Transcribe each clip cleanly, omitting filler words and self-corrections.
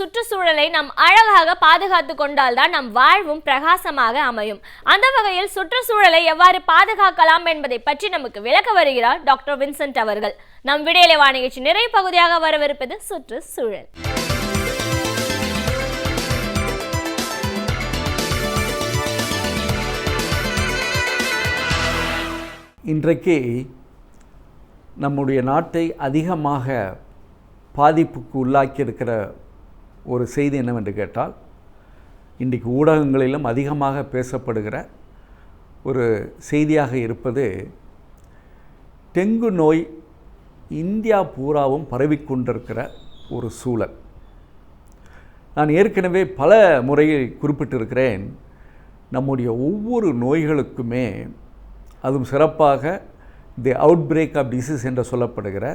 சுற்றுச்சூழலை நாம் அழகாக பாதுகாத்து கொண்டால்தான் நம் வாழ்வும் பிரகாசமாக அமையும். அந்த வகையில் சுற்றுச்சூழலை எவ்வாறு பாதுகாக்கலாம் என்பதை பற்றி நமக்கு விளக்க வருகிறார் டாக்டர் வின்சென்ட் அவர்கள். நம் விடியலை வா நிகழ்ச்சி நிறைய பகுதியாக வரவிருப்பது சுற்றுச்சூழல். இன்றைக்கு நம்முடைய நாட்டை அதிகமாக பாதிப்புக்கு உள்ளாக்கியிருக்கிற ஒரு செய்தி என்னவென்று கேட்டால், இன்றைக்கு ஊடகங்களிலும் அதிகமாக பேசப்படுகிற ஒரு செய்தியாக இருப்பது, டெங்கு நோய் இந்தியா பூராவும் பரவிக்கொண்டிருக்கிற ஒரு சூழல். நான் ஏற்கனவே பல முறையில் குறிப்பிட்டிருக்கிறேன், நம்முடைய ஒவ்வொரு நோய்களுக்குமே, அதுவும் சிறப்பாக தி அவுட் பிரேக் ஆஃப் டிசீஸ் என்று சொல்லப்படுகிற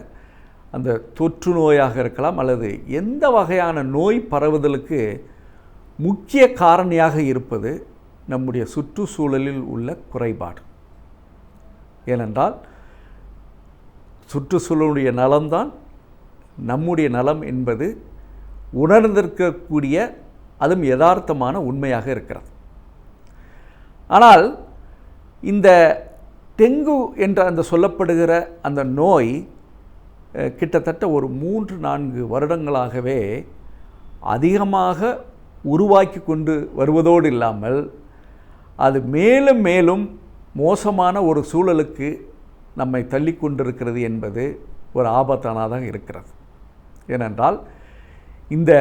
அந்த தொற்று நோயாக இருக்கலாம் அல்லது எந்த வகையான நோய் பரவுதலுக்கு முக்கிய காரணியாக இருப்பது நம்முடைய சுற்றுச்சூழலில் உள்ள குறைபாடு. ஏனென்றால் சுற்றுச்சூழலுடைய நலம்தான் நம்முடைய நலம் என்பது உணர்ந்திருக்கக்கூடிய, அதுவும் யதார்த்தமான உண்மையாக இருக்கிறது. ஆனால் இந்த டெங்கு என்ற அந்த சொல்லப்படுகிற அந்த நோய் கிட்டத்தட்ட ஒரு 3-4 வருடங்களாகவே அதிகமாக உருவாக்கி கொண்டு வருவதோடு இல்லாமல் அது மேலும் மேலும் மோசமான ஒரு சூழலுக்கு நம்மை தள்ளி கொண்டிருக்கிறது என்பது ஒரு ஆபத்தானதாக இருக்கிறது. ஏனென்றால் இந்த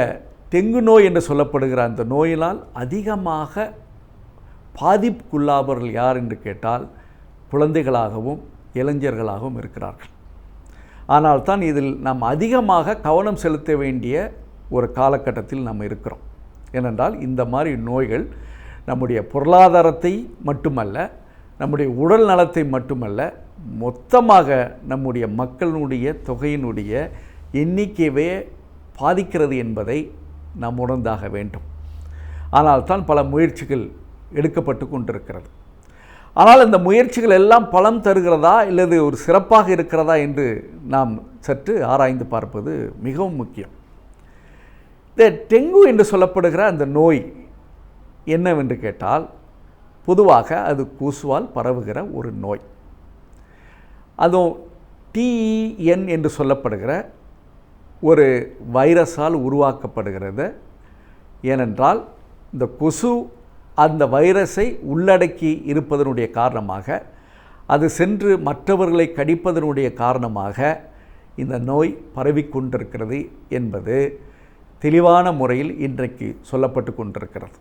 டெங்கு நோய் என்று சொல்லப்படுகிற அந்த நோயினால் அதிகமாக பாதிப்புக்குள்ளாபவர்கள் யார் என்று கேட்டால் குழந்தைகளாகவும் இளைஞர்களாகவும் இருக்கிறார்கள். ஆனால் தான் இதில் நாம் அதிகமாக கவனம் செலுத்த வேண்டிய ஒரு காலகட்டத்தில் நாம் இருக்கிறோம். ஏனென்றால் இந்த மாதிரி நோய்கள் நம்முடைய பொருளாதாரத்தை மட்டுமல்ல, நம்முடைய உடல் நலத்தை மட்டுமல்ல, மொத்தமாக நம்முடைய மக்களுடைய தொகையினுடைய எண்ணிக்கையே பாதிக்கிறது என்பதை நாம் உணர்ந்தாக வேண்டும். ஆனால் தான் பல முயற்சிகள் எடுக்கப்பட்டு கொண்டிருக்கிறது. ஆனால் இந்த முயற்சிகள் எல்லாம் பலம் தருகிறதா இல்லது ஒரு சிறப்பாக இருக்கிறதா என்று நாம் சற்று ஆராய்ந்து பார்ப்பது மிகவும் முக்கியம். இந்த டெங்கு என்று சொல்லப்படுகிற அந்த நோய் என்னவென்று கேட்டால், பொதுவாக அது கொசுவால் பரவுகிற ஒரு நோய். அதுவும் TEN என்று சொல்லப்படுகிற ஒரு வைரஸால் உருவாக்கப்படுகிறது. ஏனென்றால் இந்த கொசு அந்த வைரஸை உள்ளடக்கி இருப்பதனுடைய காரணமாக, அது சென்று மற்றவர்களை கடிப்பதனுடைய காரணமாக இந்த நோய் பரவிக்கொண்டிருக்கிறது என்பது தெளிவான முறையில் இன்றைக்கு சொல்லப்பட்டு கொண்டிருக்கிறது.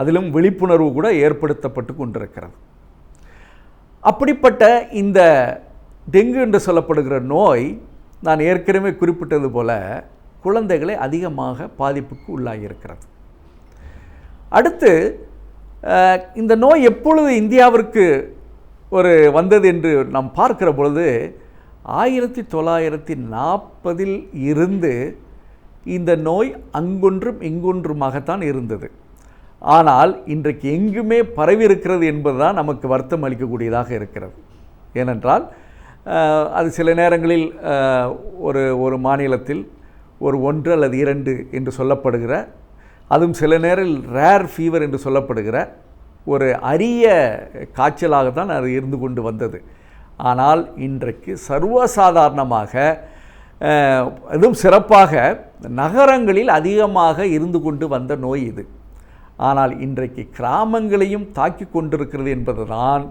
அதிலும் விழிப்புணர்வு கூட ஏற்படுத்தப்பட்டு கொண்டிருக்கிறது. அப்படிப்பட்ட இந்த டெங்கு என்று சொல்லப்படுகிற நோய், நான் ஏற்கனவே குறிப்பிட்டது போல குழந்தைகளை அதிகமாக பாதிப்புக்கு உள்ளாகியிருக்கிறது. அடுத்து இந்த நோய் எப்பொழுது இந்தியாவிற்கு வந்தது என்று நாம் பார்க்கிற பொழுது 1940 இருந்து இந்த நோய் அங்கொன்றும் இங்கொன்றுமாகத்தான் இருந்தது. ஆனால் இன்றைக்கு எங்குமே பரவி இருக்கிறது என்பதுதான் நமக்கு வருத்தம் அளிக்கக்கூடியதாக இருக்கிறது. ஏனென்றால் அது சில நேரங்களில் ஒரு மாநிலத்தில் 1 அல்லது 2 என்று சொல்லப்படுகிற, அதுவும் சில நேரில் ரேர் ஃபீவர் என்று சொல்லப்படுகிற ஒரு அரிய காய்ச்சலாகத்தான் அது இருந்து கொண்டு வந்தது. ஆனால் இன்றைக்கு சர்வசாதாரணமாக, அதுவும் சிறப்பாக நகரங்களில் அதிகமாக இருந்து கொண்டு வந்த நோய் இது. ஆனால் இன்றைக்கு கிராமங்களையும் தாக்கி கொண்டிருக்கிறது என்பதுதான்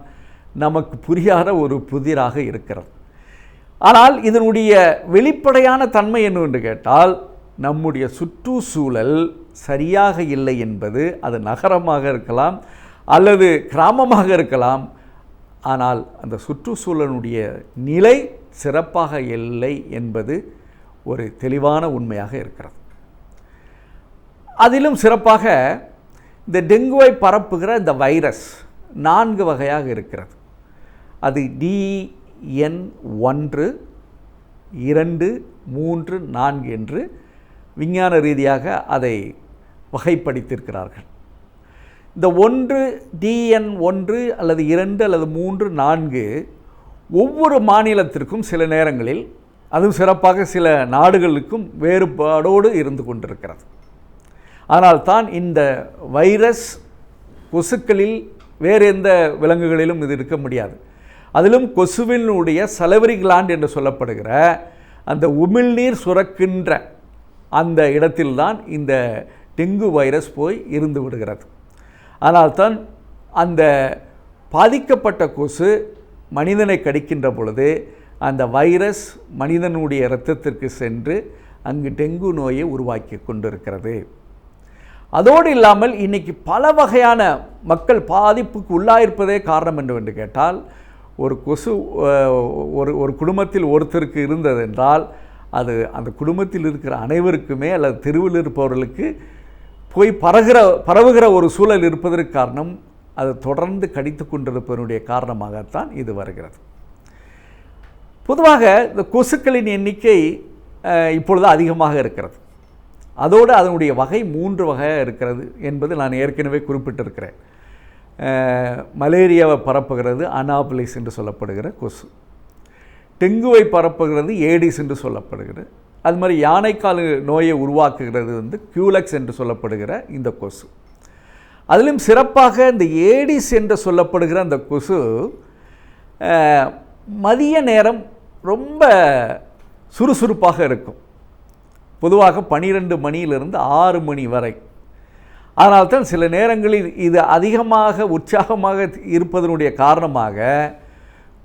நமக்கு புரியாத ஒரு புதிராக இருக்கிறது. ஆனால் இதனுடைய வெளிப்படையான தன்மை என்னவென்று கேட்டால், நம்முடைய சுற்றுச்சூழல் சரியாக இல்லை என்பது, அது நகரமாக இருக்கலாம் அல்லது கிராமமாக இருக்கலாம். ஆனால் அந்த சுற்றுச்சூழலுடைய நிலை சிறப்பாக இல்லை என்பது ஒரு தெளிவான உண்மையாக இருக்கிறது. அதிலும் சிறப்பாக இந்த டெங்குவை பரப்புகிற இந்த வைரஸ் 4 வகையாக இருக்கிறது. அது DN1, 2, 3, 4 என்று விஞ்ஞான ரீதியாக அதை வகைப்படுத்தியிருக்கிறார்கள். இந்த DN1 அல்லது 2 அல்லது 3, 4 ஒவ்வொரு மாநிலத்திற்கும் சில நேரங்களில், அதுவும் சிறப்பாக சில நாடுகளுக்கும் வேறுபாடோடு இருந்து கொண்டிருக்கிறது. ஆனால் தான் இந்த வைரஸ் கொசுக்களில் வேறு எந்த விலங்குகளிலும் இது இருக்க முடியாது. அதிலும் கொசுவினுடைய சலவரி கிளாண்ட் என்று சொல்லப்படுகிற அந்த உமிழ்நீர் சுரக்கின்ற அந்த இடத்தில்தான் இந்த டெங்கு வைரஸ் போய் இருந்து விடுகிறது. ஆனால்தான் அந்த பாதிக்கப்பட்ட கொசு மனிதனை கடிக்கின்ற பொழுது அந்த வைரஸ் மனிதனுடைய இரத்தத்திற்கு சென்று அங்கு டெங்கு நோயை உருவாக்கி கொண்டிருக்கிறது. அதோடு இல்லாமல் இன்றைக்கி பல வகையான மக்கள் பாதிப்புக்கு உள்ளாயிருப்பதே காரணம் என்று கேட்டால், ஒரு கொசு ஒரு குடும்பத்தில் ஒருத்தருக்கு இருந்தது என்றால் அது அந்த குடும்பத்தில் இருக்கிற அனைவருக்குமே அல்லது தெருவில் இருப்பவர்களுக்கு போய் பரவுகிற ஒரு சூழல் இருப்பதற்கு காரணம் அது தொடர்ந்து கடித்து கொண்டிருப்பதனுடைய காரணமாகத்தான் இது வருகிறது. பொதுவாக இந்த கொசுக்களின் எண்ணிக்கை இப்பொழுது அதிகமாக இருக்கிறது. அதோடு அதனுடைய வகை 3 வகையாக இருக்கிறது என்பது நான் ஏற்கனவே குறிப்பிட்டிருக்கிறேன். மலேரியாவை பரப்புகிறது அனாபிலிஸ் என்று சொல்லப்படுகிற கொசு, டெங்குவை பரப்புகிறது ஏடிஸ் என்று சொல்லப்படுகிறது, அது மாதிரி யானைக்கால் நோயை உருவாக்குகிறது கியூலெக்ஸ் என்று சொல்லப்படுகிற இந்த கொசு. அதிலும் சிறப்பாக இந்த ஏடிஸ் என்று சொல்லப்படுகிற அந்த கொசு மதிய நேரம் ரொம்ப சுறுசுறுப்பாக இருக்கும். பொதுவாக 12 மணியிலிருந்து 6 மணி வரை. அதனால்தான் சில நேரங்களில் இது அதிகமாக உற்சாகமாக இருப்பதனுடைய காரணமாக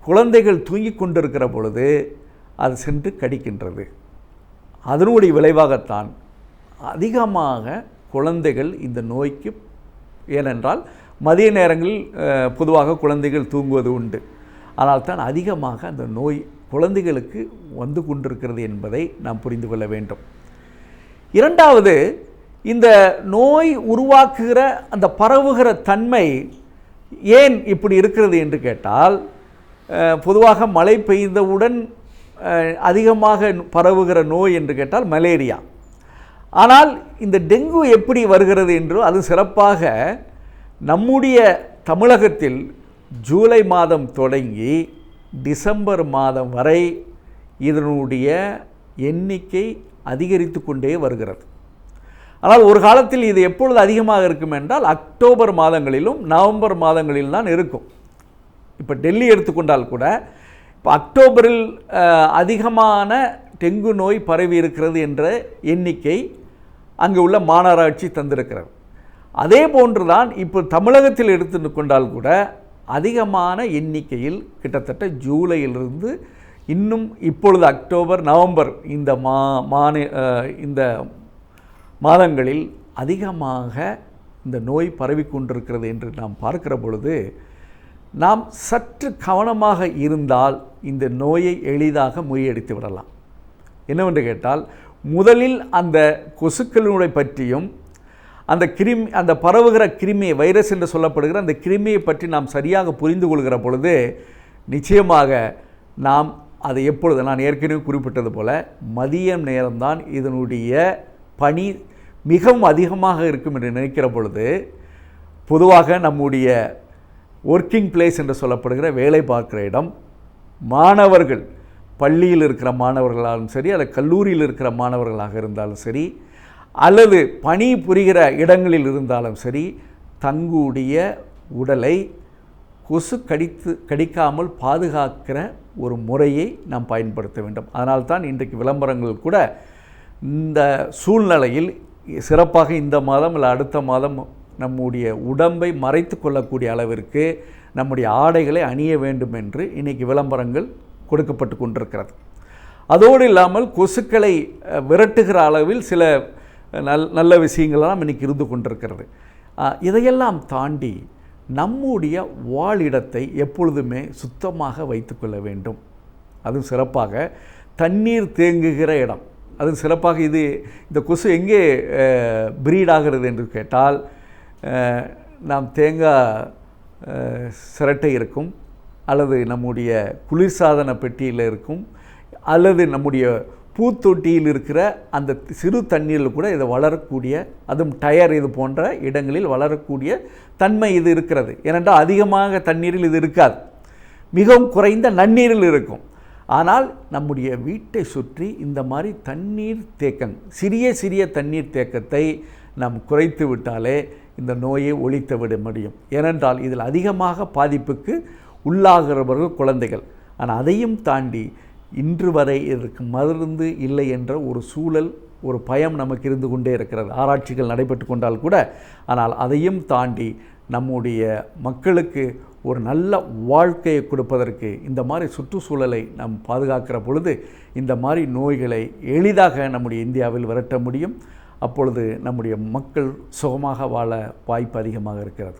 குழந்தைகள் தூங்கி கொண்டிருக்கிற பொழுது அது சென்று கடிக்கின்றது. அதனுடைய விளைவாகத்தான் அதிகமாக குழந்தைகள் இந்த நோய்க்கு, ஏனென்றால் மதிய நேரங்களில் பொதுவாக குழந்தைகள் தூங்குவது உண்டு, ஆனால் தான் அதிகமாக அந்த நோய் குழந்தைகளுக்கு வந்து கொண்டிருக்கிறது என்பதை நாம் புரிந்து கொள்ள வேண்டும். இரண்டாவது, இந்த நோய் உருவாக்குகிற அந்த பரவுகிற தன்மை ஏன் இப்படி இருக்கிறது என்று கேட்டால், பொதுவாக மழை பெய்தவுடன் அதிகமாக பரவுகிற நோய் என்று கேட்டால் மலேரியா. ஆனால் இந்த டெங்கு எப்படி வருகிறது என்றோ அது சிறப்பாக நம்முடைய தமிழகத்தில் ஜூலை மாதம் தொடங்கி டிசம்பர் மாதம் வரை இதனுடைய எண்ணிக்கை அதிகரித்து கொண்டே வருகிறது. ஆனால் ஒரு காலத்தில் இது எப்பொழுது அதிகமாக இருக்கும் என்றால் அக்டோபர் மாதங்களிலும் நவம்பர் மாதங்களில் தான் இருக்கும். இப்போ டெல்லி எடுத்துக்கொண்டால் கூட இப்போ அக்டோபரில் அதிகமான டெங்கு நோய் பரவி இருக்கிறது என்ற எண்ணிக்கை அங்கு உள்ள மாநகராட்சி தந்திருக்கிறது. அதே போன்று தான் இப்போ தமிழகத்தில் எடுத்து கொண்டால் கூட அதிகமான எண்ணிக்கையில் கிட்டத்தட்ட ஜூலையிலிருந்து இன்னும் இப்பொழுது அக்டோபர் நவம்பர் இந்த மாதங்களில் அதிகமாக இந்த நோய் பரவிக்கொண்டிருக்கிறது என்று நாம் பார்க்கிற பொழுது நாம் சற்று கவனமாக இருந்தால் இந்த நோயை எளிதாக முறியடித்து விடலாம். என்னவென்று கேட்டால், முதலில் அந்த கொசுக்களினுடைய பற்றியும் அந்த பரவுகிற கிருமி, வைரஸ் என்று சொல்லப்படுகிற அந்த கிருமியை பற்றி நாம் சரியாக புரிந்து கொள்கிற பொழுது நிச்சயமாக நாம் அதை எப்பொழுது, நான் ஏற்கனவே குறிப்பிட்டது போல மதிய நேரம்தான் இதனுடைய பணி மிகவும் அதிகமாக இருக்கும் என்று நினைக்கிற பொழுது, பொதுவாக நம்முடைய ஒர்க்கிங் பிளேஸ் என்று சொல்லப்படுகிற வேலை பார்க்கிற இடம், மாணவர்கள் பள்ளியில் இருக்கிற மாணவர்களாலும் சரி அல்லது கல்லூரியில் இருக்கிற மாணவர்களாக இருந்தாலும் சரி அல்லது பணி புரிகிற இடங்களில் இருந்தாலும் சரி, தங்களுடைய உடலை கொசு கடிக்காமல் பாதுகாக்கிற ஒரு முறையை நாம் பயன்படுத்த வேண்டும். அதனால்தான் இன்றைக்கு விளம்பரங்கள் கூட இந்த சூழ்நிலையில் சிறப்பாக இந்த மாதம் இல்லை அடுத்த மாதம் நம்முடைய உடம்பை மறைத்து கொள்ளக்கூடிய அளவிற்கு நம்முடைய ஆடைகளை அணிய வேண்டும் என்று இன்றைக்கி விளம்பரங்கள் கொடுக்கப்பட்டு கொண்டிருக்கிறது. அதோடு இல்லாமல் கொசுக்களை விரட்டுகிற அளவில் சில நல்ல விஷயங்கள்லாம் இன்றைக்கி இருந்து கொண்டிருக்கிறது. இதையெல்லாம் தாண்டி நம்முடைய வாழிடத்தை எப்பொழுதுமே சுத்தமாக வைத்து கொள்ள வேண்டும். அதுவும் சிறப்பாக தண்ணீர் தேங்குகிற இடம், அதுவும் சிறப்பாக இந்த கொசு எங்கே பிரீட் ஆகிறது என்று கேட்டால், நாம் தேங்காய் சிரட்டை இருக்கும் அல்லது நம்முடைய குளிர்சாதன பெட்டியில் இருக்கும் அல்லது நம்முடைய பூத்தொட்டியில் இருக்கிற அந்த சிறு தண்ணீரில் கூட இதை வளரக்கூடிய, அதுவும் டயர் இது போன்ற இடங்களில் வளரக்கூடிய தன்மை இது இருக்கிறது. ஏனென்றால் அதிகமாக தண்ணீரில் இது இருக்காது, மிகவும் குறைந்த நன்னீரில் இருக்கும். ஆனால் நம்முடைய வீட்டை சுற்றி இந்த மாதிரி தண்ணீர் தேக்கம், சிறிய சிறிய தண்ணீர் தேக்கத்தை நாம் குறைத்து விட்டாலே இந்த நோயை ஒழித்து விட முடியும். ஏனென்றால் இதில் அதிகமாக பாதிப்புக்கு உள்ளாகிறவர்கள் குழந்தைகள். ஆனால் அதையும் தாண்டி இன்று வரை இதற்கு மருந்து இல்லை என்ற ஒரு சூழல், ஒரு பயம் நமக்கு இருந்து கொண்டே இருக்கிறது. ஆராய்ச்சிகள் நடைபெற்று கொண்டால் கூட, ஆனால் அதையும் தாண்டி நம்முடைய மக்களுக்கு ஒரு நல்ல வாழ்க்கையை கொடுப்பதற்கு இந்த மாதிரி சுற்றுச்சூழலை நாம் பாதுகாக்கிற பொழுது இந்த மாதிரி நோய்களை எளிதாக நம்முடைய இந்தியாவில் விரட்ட முடியும். அப்பொழுது நம்முடைய மக்கள் சுகமாக வாழ வாய்ப்பு அதிகமாக இருக்கிறது.